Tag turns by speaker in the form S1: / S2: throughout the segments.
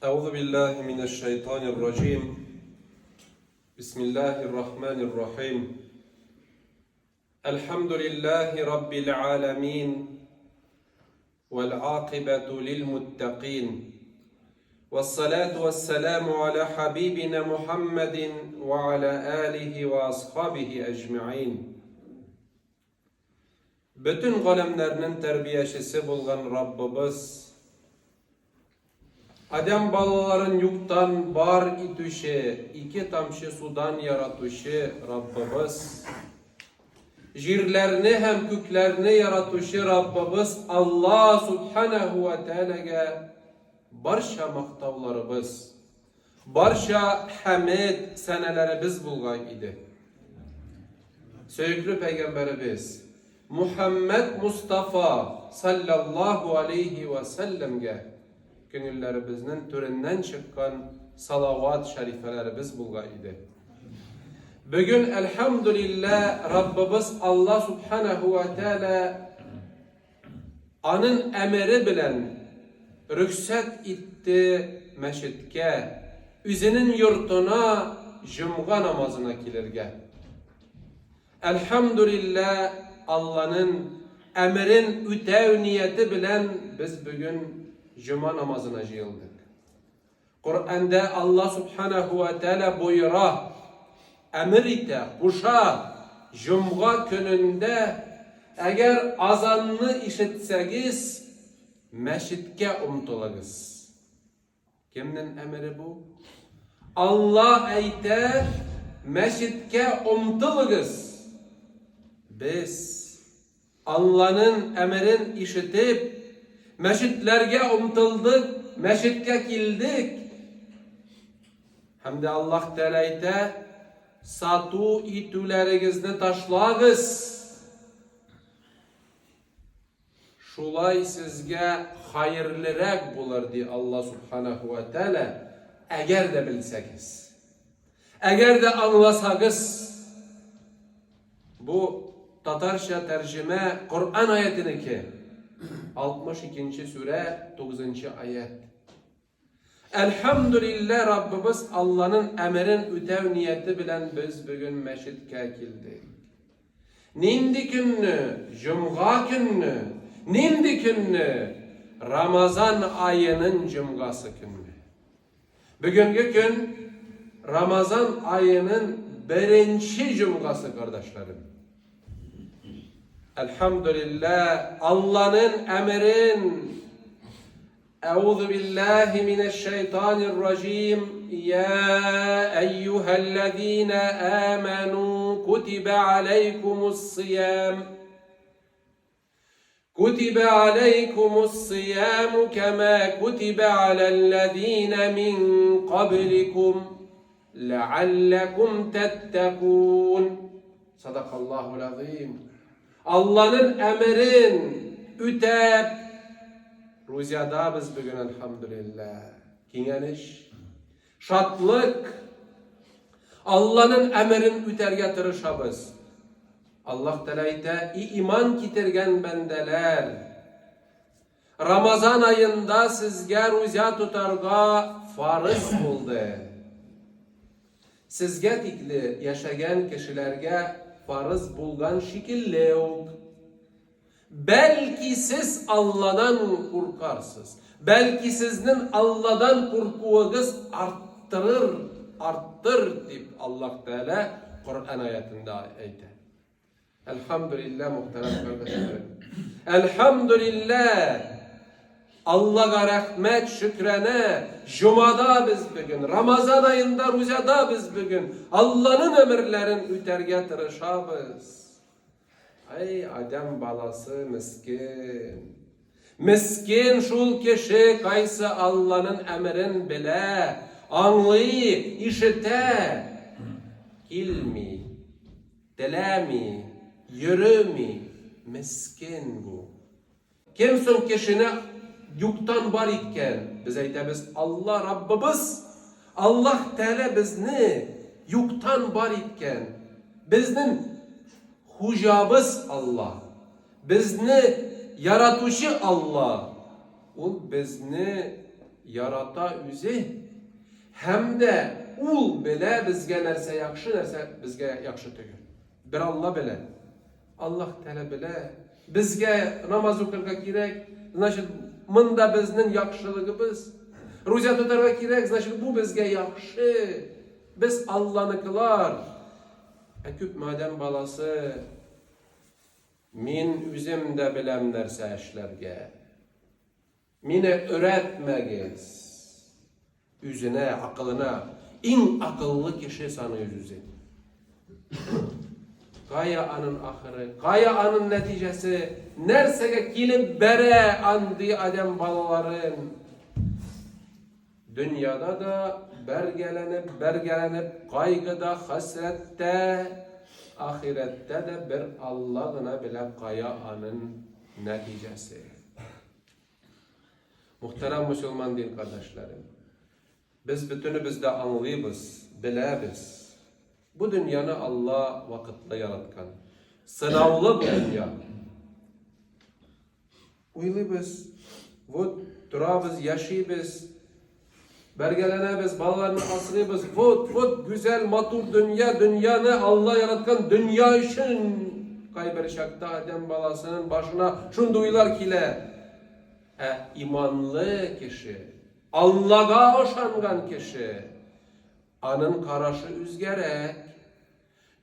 S1: Euzu billahi mineşşeytanirracim. Bismillahirrahmanirrahim. Elhamdülillahi rabbil alamin. Vel akibetu lil muttaqin. Vessalatu vesselamu ala habibina Muhammedin ve ala alihi ve ashabihi ecmaîn. Bütün alemlerinin terbiyecisi bulgan Rabbimiz, Adem balaların yuktan bar itüşe, iki tamşı sudan yaratuşu Rabbimiz, jirlerini hem köklerini yaratuşu Rabbimiz Allah Subhanahu ve Teala'ya barşa maktavlarımız, barşa hamid senelerimiz bulgay idi. Söykülü Peygamberimiz Muhammed Mustafa sallallahu aleyhi ve sellem'ge gönüllerimizin türünden çıkan salavat şerifelerimiz bulga idi. Bugün elhamdülillah Rabbimiz Allah Subhanahu ve Teala anın emri bilen rükset itti meşitke, üzünün yurtuna cumga namazına kilirge. Elhamdülillah Allah'ın emrin ütev niyeti bilen biz bugün Cuma namazına jıyıldık. Kur'an'da Allah Subhanahu ve Teala buyura, emir ite, kuşa, Cuma gününde eğer azanını işitseniz, meşitke umtulagız. Kimnin emri bu? Allah ayte, meşitke umtulagız. Biz Allah'ın emrin işitip, meşitlerge umtıldık, meşitke kildik. Hem de Allah Teala'yte satu itülerinizni taşlağız. Şulay sizge hayırlırak bular diye Allah Subhanahu ve Teala eğer de bilseniz, eğer de anlasagız. Bu Tatarca tercüme Kur'an ayetini ki 62. sure 9. ayet. Elhamdülillah Rabbimiz Allah'ın emrin ütev niyeti bilen biz bugün meşitke kildik. Nindi günü, Cuma günü, nindi günü, Ramazan ayının Cumgası günü. Bugünkü gün Ramazan ayının birinci Cumgası kardeşlerim. Elhamdülillah Allah'ın emrin Euzu billahi mineşşeytanirracim Ya eyyühellezine amenu kutibe aleykumus-siyam Kutibe aleykumus-siyam kema kutibe alellezine min qablikum leallekum tettekûn Sadakallahul azim. Allah'ın emrin ütep Ruzyada biz bugün elhamdülillah kingeniş, şatlık Allah'ın emrin üterge tırışabız. Allah Teala'yte iman kitirgen bendeler Ramazan ayında sizge ruzya tutarga farız oldu. Sizge tikli yaşayan kişilerge farız bulgan şekilde yok. Belki siz Allah'dan korkarsınız. Belki sizin Allah'dan korkuğunuz arttır deyip Allah Teala Kur'an ayetinde ayette. Elhamdülillah muhterem kardeşlerim. Elhamdülillah Allah'a rahmet şükrene Cuma'da biz bugün, Ramazan ayında Ruza'da biz bugün Allah'ın emirlerin üterge tırışabız. Ay Adem balası miskin. Miskin şul kişi kaysı Allah'ın emrin bile anlıyı, işite ilmi, dilemi, yürümi miskin bu. Kimsin kişine yuktan var iken biz aytamiz Allah Rabbimiz Allah Teala bizni yuktan var iken biznin hujabız Allah. Bizni yaratuşu Allah. O bizni yarata üzi hem de ul bile bizge nerse yakşı nerse bizge yakşı tügür. Bir Allah bile. Allah Teala bile. Bizge namaz okurga gerek. Значит, mında biznin yakşılığımız. Roza tutarga gerek. Значит, bu bizge yakşı. Biz Allah'nıkılar. Küp madem balası min üzüm de bilem nerse eşlerge. Mine öğretmegiz. Üzüne, akılına. En akıllı kişi sanıyor yüzü. Gaya anın ahırı, gaya anın neticesi, nersege kilip bere andı adem balaların. Dünyada da bergelenip, kaygıda, hasrette, ahirette de bir Allah'ına bile gaya anın neticesi. Muhterem Müslüman din kardeşlerim, biz bütünü bizde anlıyız, bilebiz. Bu dünyanı Allah vakitle yaratkan. Sınavlı bu dünya. Uyluyuz, durabız, yaşayız, bergelenemiz, balalarını asrıyız. Güzel, matur dünya, dünyanı Allah yaratkan dünya için kayberişakta Adem balasının başına şunu duyular kile. İmanlı kişi, Allah'a hoşangan kişi, anın karaşı üzgerek,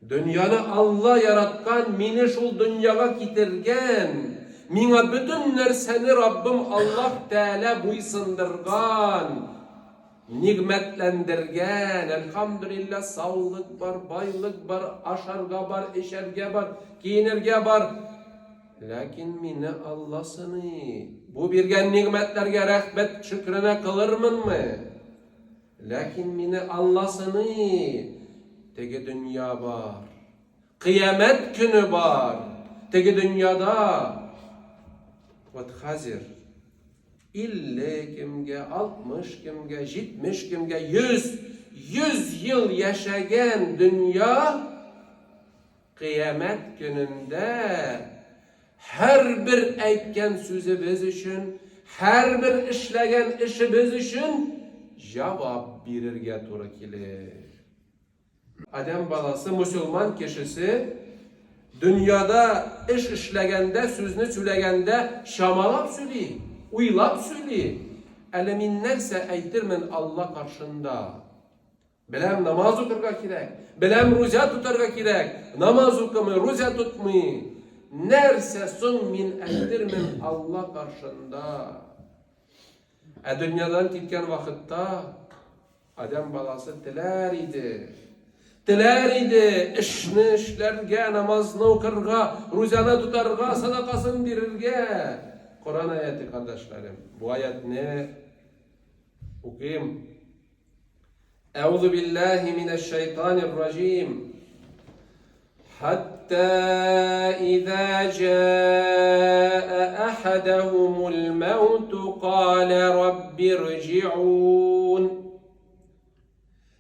S1: dünyanı Allah yaratkan, mini şul dünyaya getirgen, mina bütün nerseni Rabbim Allah Teala buysundurgan, nimetlendirgen, elhamdülillah sağlık var, baylık var, aşarga var, eşerge var, giyinirge var. Lakin mine Allah'sını, bu birgen nimetlerge rahmet şükrine kılırmın mı? Lakin mine Allah'sını, tege dünya var, kıyamet günü var, tege dünyada, hazır, ille kimge 60, kimge 70, kimge 100 yıl yaşayan dünya, kıyamet gününde, her bir aytgan sözü biz için, her bir işlegen işi biz için cevap verirge to'g'ri kelir. Adem balası, Müslüman kişisi dünyada iş işlegende, sözünü söyleyende şamalap söyleyir, uylap söyleyir. Elemin nerse aytırmen Allah karşında. Bilem namaz okurga gerek, bilem roza tutarga gerek, namaz okumayı, roza tutmayı. Nerse son min aytırmen Allah karşında. Dünyadan gitken vakitte Adem balası tiler idi. Tiler idi, işini işlerge, namazını okurga, ruzana tutarga, sadakasını verirge. Kur'an ayeti kardeşlerim. Bu ayet ne? Okuyayım. Euzu billahi mineşşeytanirracim. حتى إذا جاء أحدهم الموت قال رب ارجعون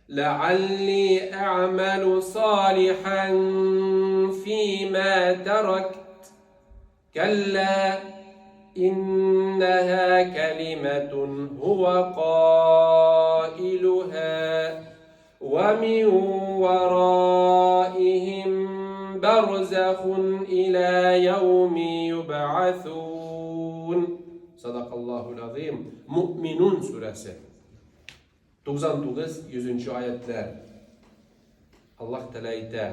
S1: لعلي أعمل صالحا فيما تركت كلا إنها كلمة هو قائلها ومن ورائهم برزخ إلى يوم يبعثون. Sadakallahul azim. Müminun suresi 99-100. ayetler. Allah Teala ayter.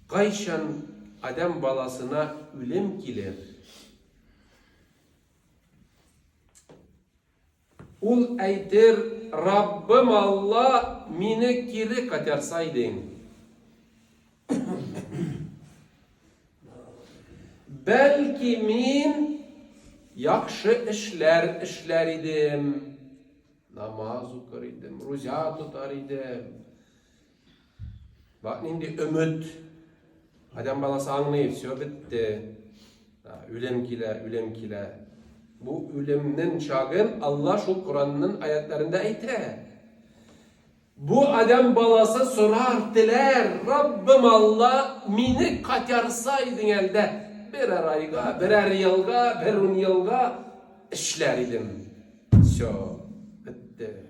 S1: Kayşan Adem balasına ölüm gelir. Ul ayter, Rabbim Allah meni kiri katarsaydın. Belki min yakşı işler idim. Namaz okur idim, roza tutar idim. Bak şimdi ümit. Adem balası anlayıp, söz bitti. Ölüm kile. Bu ölümün çağın Allah şu Kur'an'ın ayetlerinde ayetler. Bu Adem balası sorar diler. Rabbim Allah meni katarsaydın elde. Birer ayga, birer yılga, bir 10 yılga işler idim. Şo, bitti.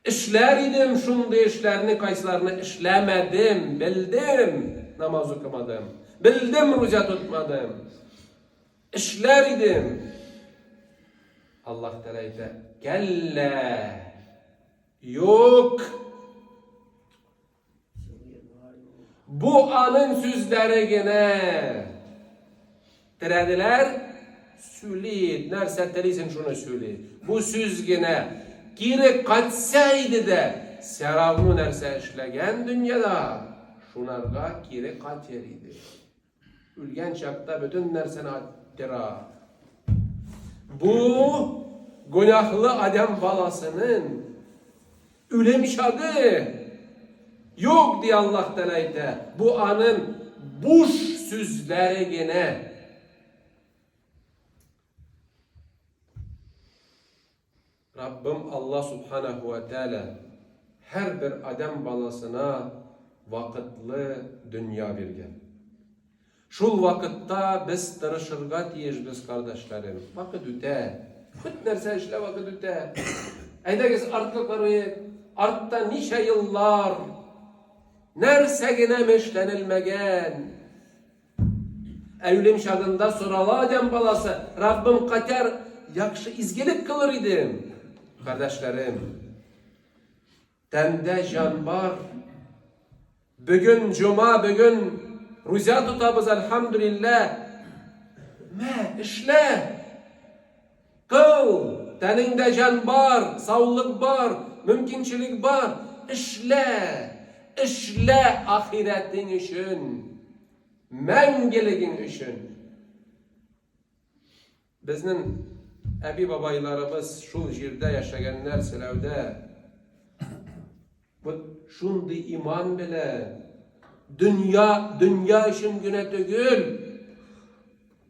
S1: İşler idim, şunda işlerini, kaysalarını işlemedim, bildim, namaz okumadım, bildim, roza tutmadım. İşler idim. Allah Teala ise, kelle, yok. Bu anın sözleri gene dirediler, söyleyid, nerse teliysen şunu söyleyid. Bu söz gene geri kaçsaydı da seravunu nerse işlegen dünyada şunarga geri kaçeriydi. Ülgen çakta bütün nerseni attira. Bu günahlı Adem balasının ölüm şadı yok diye Allah Teala'ydı. Bu anın boş sözleri gene Rabbim Allah Subhanahu ve Teala her bir Adem balasına vakitli dünya bergen. Şul vakitta biz tırışırga diyiz biz kardeşlerim. Vakit öte. Hüt nerse işle vakit öte. Eydegiz artlıkları, artta nice yıllar nerse gene meşlenilmegen. Evlim şadında soralı Adem balası Rabbim kater yakşı izgelik kılır idim. Kardeşlerim, tende can var. Bugün cuma, bugün roza tutabız elhamdülillah. İşle. Kıl. Teninde can var, sağlık var, mümkünçilik var. İşle. İşle ahiretin için. Mengeligin için. Biznin Ebi babaylarımız şu jirde yaşayanlar silevde şundi iman bile dünya için güne tügül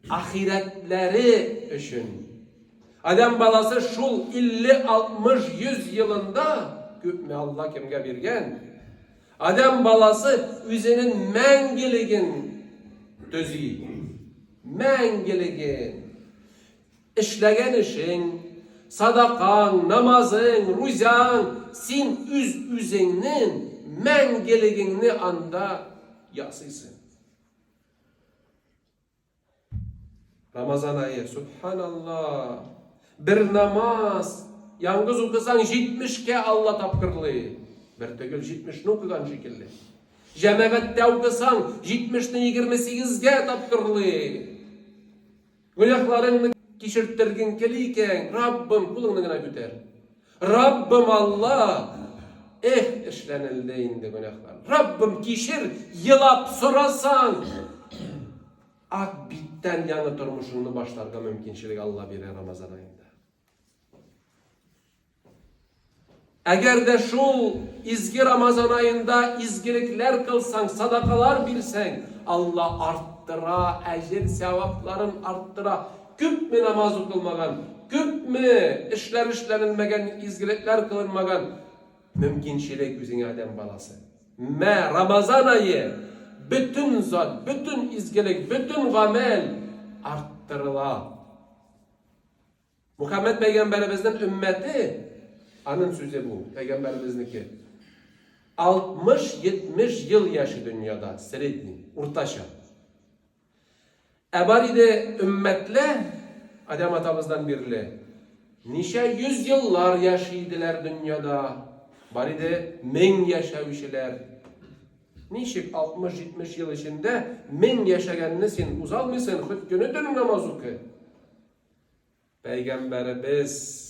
S1: ahiretleri için Adem balası şul 50, 60, 100 yılında küpme Allah kimge birgen Adem balası üzerinin mengeligin tözü mengeligin işlegen işin, sadakan, namazın, rüzan, sin üzerinin mengeligini anda yasıysın. Ramazan ayı, subhanallah, bir namaz, yalnız okusan 70'ke Allah tapkırlı. Bir tögül 70'ni okugan şekilli. Cemevette okusan 70'ni 28'ge tapkırlı. Günahlarını kişirttirgin keliyken Rabbim kulunluğuna güter. Rabbim Allah işlenildi indi günahlar. Rabbim kişir yılap sorasan ak bitten yanı durmuşunu başlarga mümkünçilik Allah bilir Ramazan ayında. Eğer de şu izgi Ramazan ayında izgilikler kılsan, sadakalar bilsen Allah arttıra, ecir sevapların arttıra. Küp mü namaz kılmagan, küp mü işlenilmegen, izgilikler kılınmagan mümkünçilik yüzüne Adem balası. Ramazan ayı bütün zat, bütün izgilik, bütün gamel arttırıla. Muhammed Peygamberimizin ümmeti anın sözü bu, Peygamberimizdeki 60-70 yıl yaşı dünyada, sredni, urtaşa. Ebaride ümmetle, Adem atamızdan birli, nice yüzyıllar yaşaydılar dünyada, baride 1000 yaşamışlar. Nişik 60-70 yıl içinde 1000 yaşayanlısın, uzalmışsın, hüt günü dönün namaz oku. Peygamberimiz,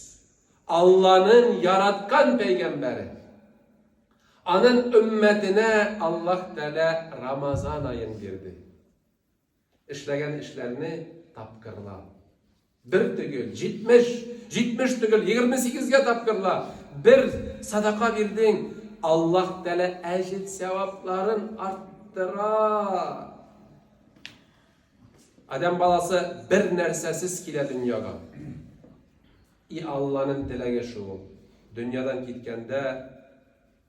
S1: Allah'ın yaratkan peygamberi, anın ümmetine Allah Teala Ramazan ayın girdi. İşlegen işlerini tapkırla. Bir tügül, 70 tügül, 28'ge tapkırla. Bir sadaka verdin, Allah Teala ecir sevapların arttıra. Adem balası bir nersesiz kile dünyaya. Allah'ın dilege şu, dünyadan gitkende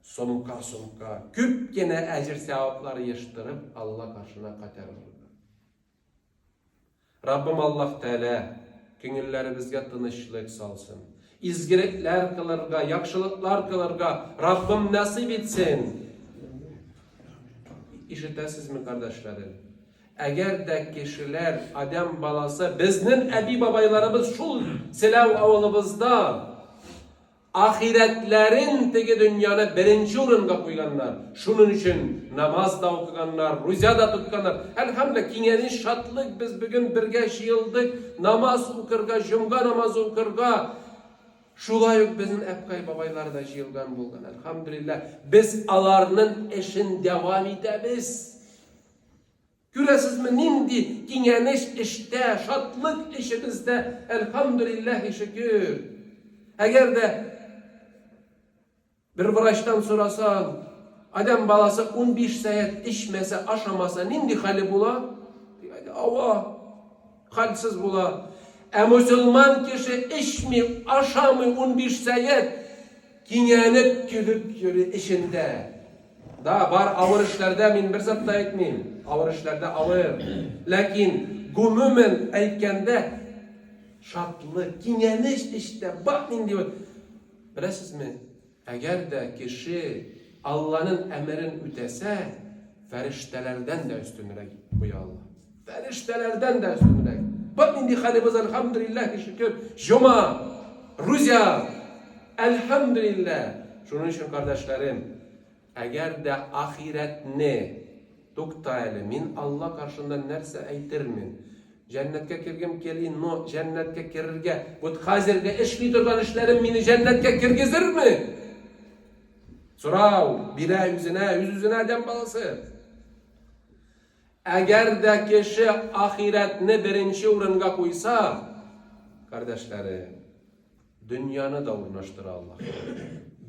S1: somka küp gene ecir sevapları yıştırıp Allah karşına kater oldu. Rabbim Allah Teala köngüllerimizge tınışlık salsın. İzgilikler kılırga, yakşılıklar kılırga Rabbim nasip etsin. İşitesiz mi kardeşlerim? Eğer de kişiler Adem balası biznin ebi babaylarımız şul silav avlımızda ahiretlerin teki dünyanı birinci orunga koyganlar. Şunun için namaz da okuganlar, rüzya da tutganlar. Elhamdülillah kinyenin şatlık biz bugün birge şiyildik. Namaz okurga, jumga namaz okurga. Şulay yok bizim epkay babaylar da şiyilgan bulgan. Elhamdülillah biz alarının eşin devam edemiz. Göresiz mi nindi kinyeniş işte, şatlık işimizde elhamdülillah şükür. Eğer de bir vraçtan sorasan, Adem balası 15 saat içmese, aşamasa, nindi hali bula? Ava, halsiz bula. Müslüman kişi içmi, aşamı 15 saat, kinyenip gülüp yürü işinde. Da var ağır işlerde min bir zat da etmeyeyim. Ağır işlerde ağır. Lakin gümümen aytkende şartlı, kinyeniş işte, bak nindi. Bilesiniz mi? Eğer de kişi Allah'ın emrin ütese, feriştelerden de üstünlük buyur Allah. Feriştelerden de üstünlük. Bak indi halimiz elhamdülillah şükür. Cuma, rüzya, elhamdülillah. Şunun için kardeşlerim, eğer de ahiretini doktaylı min Allah karşında nerse eytirmin. Cennetke kirgim kelin, no cennetke kirge. Bu hazirge işli durgan işlerim mini cennetke kirgizir mi? Sorav, bire yüzüne Adem balası. Eğer de kişi ahiretini birinci orunga koysa, kardeşlerim, dünyanı da urnaştır Allah.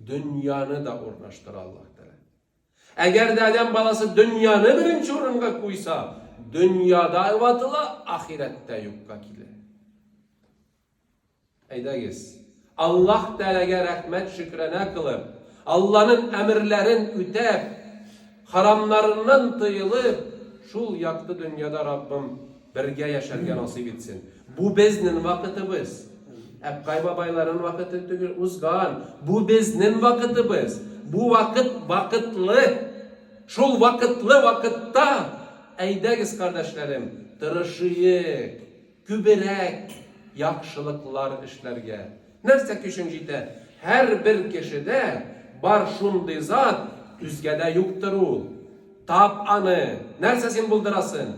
S1: Dünyanı da urnaştır Allah. Eğer de Adem balası dünyanı birinci orunga koysa, dünyada evatıla, ahirette yukka kile. Eydegiz. Allah Teala'ya rahmet şükrene kılıp, Allah'ın emirlerin ütep, haramlarından tıyılıp, şul yaktı dünyada Rabbim birge yaşarga nasip etsin. Bu biznin vakitimiz. Hep kaybabayların vakiti tügür uzgan. Bu biznin vakitimiz. Bu vakit vakitli. Şul vakitli vakitta. Eydegiz kardeşlerim. Tırışıyık, kübirek, yakşılıklar işlerge. Nerse küşüncide her bir kişide bar şunday zat üzgede yoktur ol. Tap anı, nersesin buldurasın?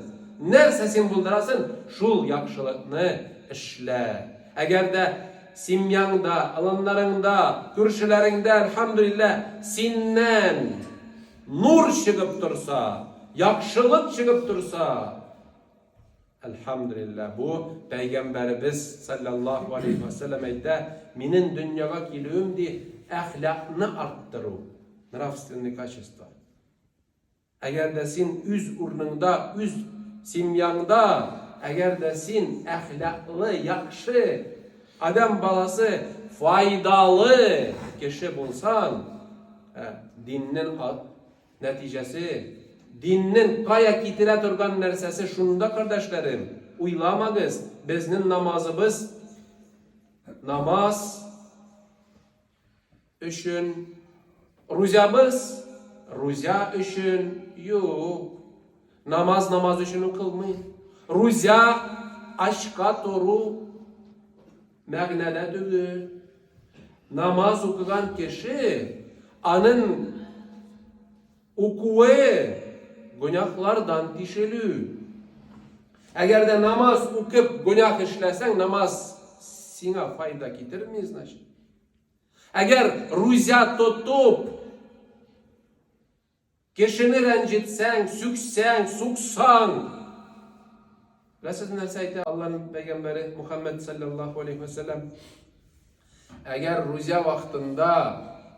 S1: Nersesin buldurasın? Şul yakşılıkını işle. Eğer de simyanda, alanlarında, kürsülerinde elhamdülillah sinnen nur çıkıp dursa, yakşılık çıkıp dursa, elhamdülillah bu Peygamberimiz sallallahu aleyhi ve sellem de minin dünyaya geliyorum diye ahlakını arttırır. Nravstvenni kaçısta. Eğer de sin üz urnunda, üz simyanda, eğer de sin ahlaklı, yakşı, Adem balası faydalı kişi bulsan, dinin neticesi, dinin kaya kitire turgan nersesi şunda kardeşlerim, uylamagız, biznin namazımız, namaz, üçün, rüzamız, rüzya üçün yok. Namaz üçün kılmayın. Rüzya aşka doğru məgnələ dövür. Namaz okuyan kişi anın okuğu günahlardan dişelü. Eğer de namaz okup günah işlesen namaz sana fayda getirmez. Eğer rüzya tutup kişini rencitsen, süksen, suksan, Resulü Nersay'da Allah'ın Peygamberi Muhammed sallallahu aleyhi ve sellem eğer rüzya vaktinde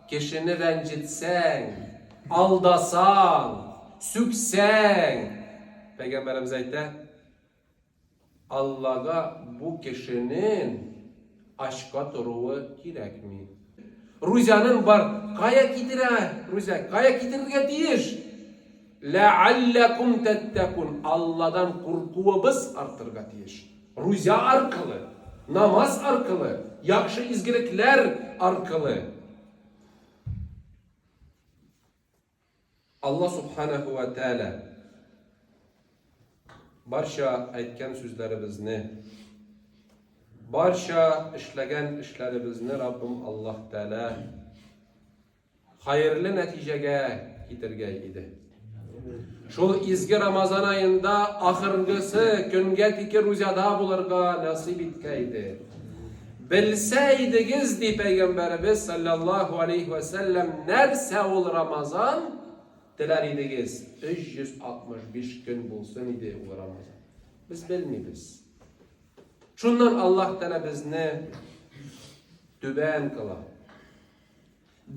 S1: kişini rencitsen, aldasan, süksen, Peygamberimiz ayette Allah'a bu kişinin aşka duruğu gerek mi? Rüzyanın var, kaya gidire, rüzya, kaya gidirge deyir. لَعَلَّكُمْ تَتَّكُونَ Allah'dan korkuğumuz artırga deyir. Rüzya arkalı, namaz arkalı, yakşı izgilikler arkalı. Allah subhanahu ve teala barşa aytgan sözlerimizni, barşa işlegen işlerimizni Rabbim Allah Teala hayırlı neticege getirgen idi. Şol izgi Ramazan ayında ahırgısı künge tiki rüzada bularga nasip etkeydi. Bilseydigiz di Peygamberimiz sallallahu aleyhi ve sellem nerse ol Ramazan diler idigiz. 365 gün bulsun idi o Ramazan. Biz bilmeyiz. Şundan Allah Teala bizni düben kıla.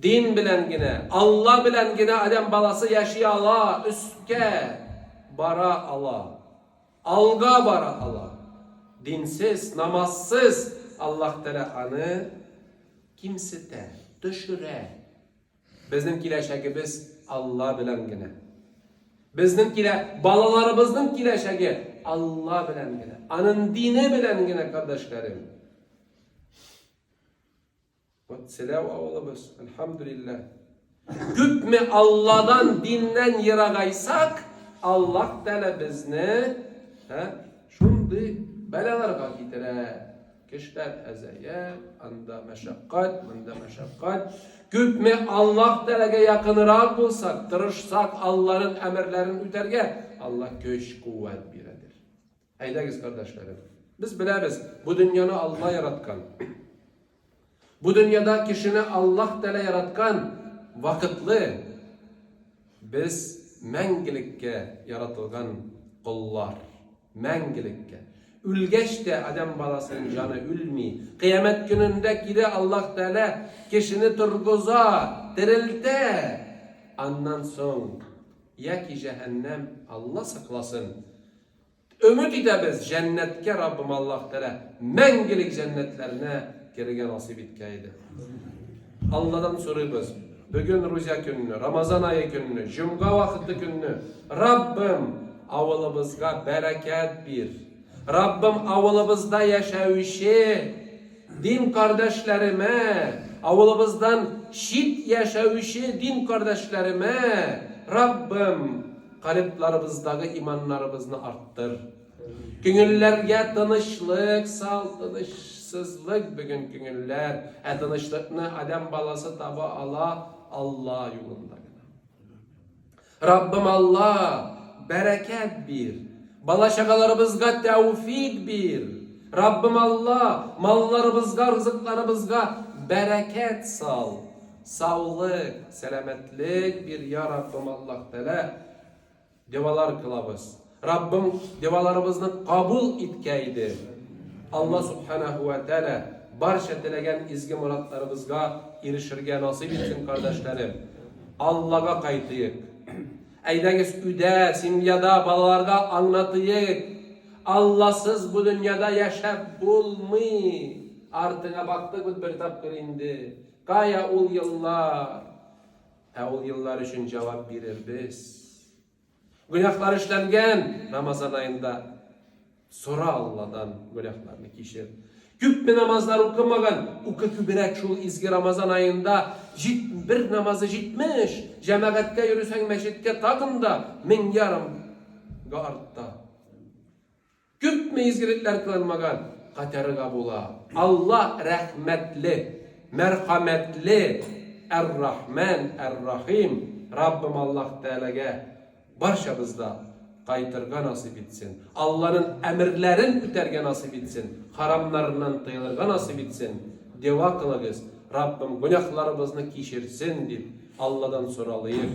S1: Din bilen gine, Allah bilen gine adam balası yaşayala, üstke bara ala, alga bara ala. Dinsiz, namazsız Allah Teala anı kimsete, düşüre. Bizimkiler biz Allah bilen gine. Bizimkiler balalarımızın kileşegi Allah bilen gine. Anın dini bilen gine kardeşlerim. Selam oğlumuz. Elhamdülillah. Güpmi Allah'dan dinden yıragaysak Allah Teala bizni şundi belalarga getire. Kişiler ezeye, anda meşakkat, anda meşakkat. Güpmi Allah Teala'ga yakınırak bulsak, tırışsak Allah'ın emirlerini üterge Allah güç kuvvet biredir. Eylegiz kardeşlerim. Biz biliriz bu dünyanı Allah yaratkan. Bu dünyada kişini Allah Teala yaratkan vakitli. Biz mengilikке yaratılgan kullar. Mengilikке. Ülgeç de adam balasının canı ülmi. Kıyamet gününde gide Allah Teala kişini turguza, dirilte. Ondan son ya ki cehennem Allah saklasın. Ümit ederiz cennetke Rabbim Allah Teala mengilik cennetlerine gereken nasip etkeydi. Allah'tan soruyoruz. Bugün Rüzya gününü, Ramazan ayı gününü, Cuma vakti gününü Rabbim avlımızga bereket bir. Rabbim avlımızda yaşayışı, din kardeşlerime, avlımızdan şit yaşayışı din kardeşlerime Rabbim kalplarımızdaki imanlarımızı arttır. Gönüllerge tanışlık, sızlık bugün gönüller. Tanışlıkını adam balası taba Allah yolunda. Rabbim Allah bereket bir. Balaşakalarımızga tevfik bir. Rabbim Allah mallarımızga, rızıklarımızga bereket sal. Sağlık, selametlik bir ya Rabbim Allah Teala devalar kılavuz. Rabbim devalarımızı kabul etkeydi. Allah subhanahu ve teala barşa dilegen izgi muratlarımızga erişirge nasip etsin kardeşlerim. Allah'a kaytıyık. Eylegiz üde, simyada balalarga anlatıyık. Allahsız bu dünyada yaşap bulmuy. Artına baktık bir tapkır indi. Kaya ol yıllar. Ol yıllar için cevap verir biz. Günahlar işlengen Ramazan ayında sonra Allah'dan günahlarını kişir. Küp namazlar okumagan, kübürek şu izgi Ramazan ayında bir namazı jitmiş. Cemaatke yürüsen meşitte takında min yarım artta. Küp mi izgilikler kılınmagan? Katarı kabula. Allah rahmetli, merhametli, er-Rahman, er-Rahim. Rabbim Allah Teala'ga barşamızda kaytırga nasip etsin. Allah'ın emirlerin üterge nasip etsin. Haramlarından tıyılırga nasip etsin. Deva kılagız. Rabbim günahlarımızı kişirsin deyip Allah'dan soralıyız.